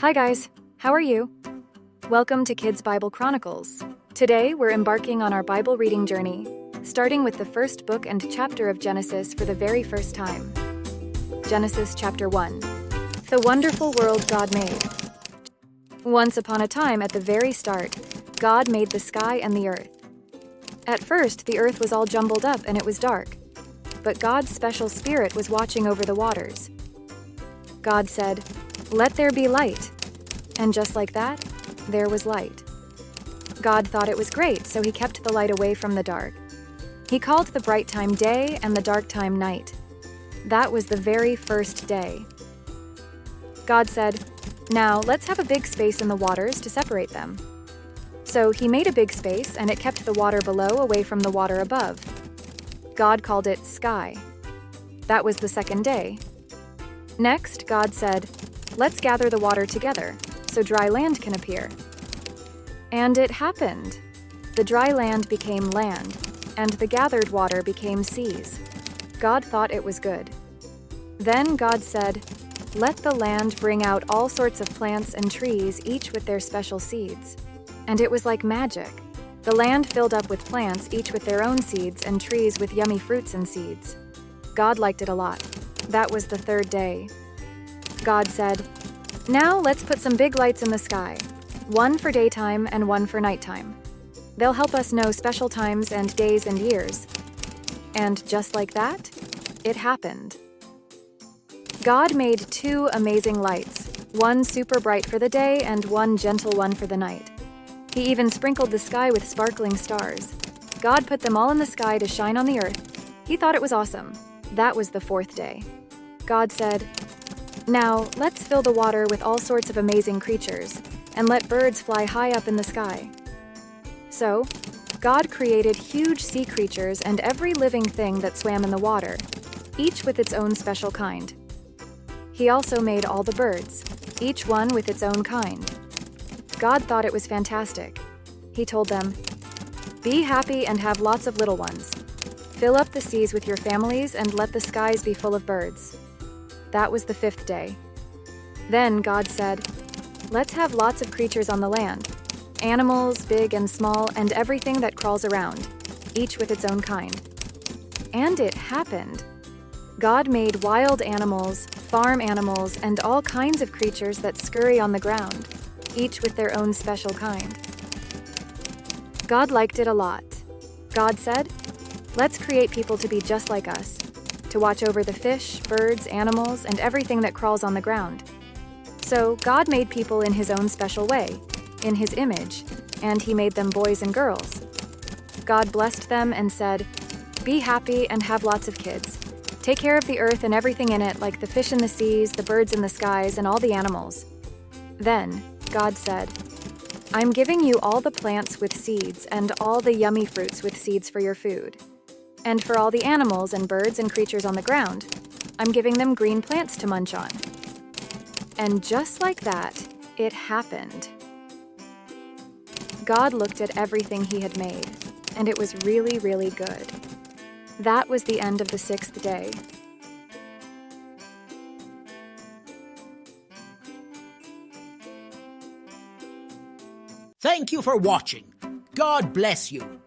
Hi guys, how are you? Welcome to Kids Bible Chronicles. Today we're embarking on our Bible reading journey, starting with the first book and chapter of Genesis for the very first time. Genesis chapter 1. The wonderful world God made. Once upon a time, at the very start, God made the sky and the earth. At first, the earth was all jumbled up and it was dark, but God's special spirit was watching over the waters. God said, "Let there be light." And just like that, there was light. God thought it was great, so he kept the light away from the dark. He called the bright time day and the dark time night. That was the very first day. God said, "Now let's have a big space in the waters to separate them." So he made a big space, and it kept the water below away from the water above. God called it sky. That was the second day. Next, God said, "Let's gather the water together, so dry land can appear." And it happened. The dry land became land, and the gathered water became seas. God thought it was good. Then God said, "Let the land bring out all sorts of plants and trees, each with their special seeds." And it was like magic. The land filled up with plants, each with their own seeds, and trees with yummy fruits and seeds. God liked it a lot. That was the third day. God said, "Now let's put some big lights in the sky, one for daytime and one for nighttime. They'll help us know special times and days and years." And just like that, it happened. God made two amazing lights, one super bright for the day and one gentle one for the night. He even sprinkled the sky with sparkling stars. God put them all in the sky to shine on the earth. He thought it was awesome. That was the fourth day. God said, "Now let's fill the water with all sorts of amazing creatures, and let birds fly high up in the sky." So, God created huge sea creatures and every living thing that swam in the water, each with its own special kind. He also made all the birds, each one with its own kind. God thought it was fantastic. He told them, "Be happy and have lots of little ones. Fill up the seas with your families and let the skies be full of birds." That was the fifth day. Then God said, "Let's have lots of creatures on the land, animals, big and small, and everything that crawls around, each with its own kind." And it happened. God made wild animals, farm animals, and all kinds of creatures that scurry on the ground, each with their own special kind. God liked it a lot. God said, "Let's create people to be just like us, to watch over the fish, birds, animals, and everything that crawls on the ground." So God made people in his own special way, in his image, and he made them boys and girls. God blessed them and said, "Be happy and have lots of kids. Take care of the earth and everything in it, like the fish in the seas, the birds in the skies, and all the animals." Then God said, "I'm giving you all the plants with seeds and all the yummy fruits with seeds for your food. And for all the animals and birds and creatures on the ground, I'm giving them green plants to munch on." And just like that, it happened. God looked at everything he had made, and it was really, really good. That was the end of the sixth day. Thank you for watching. God bless you.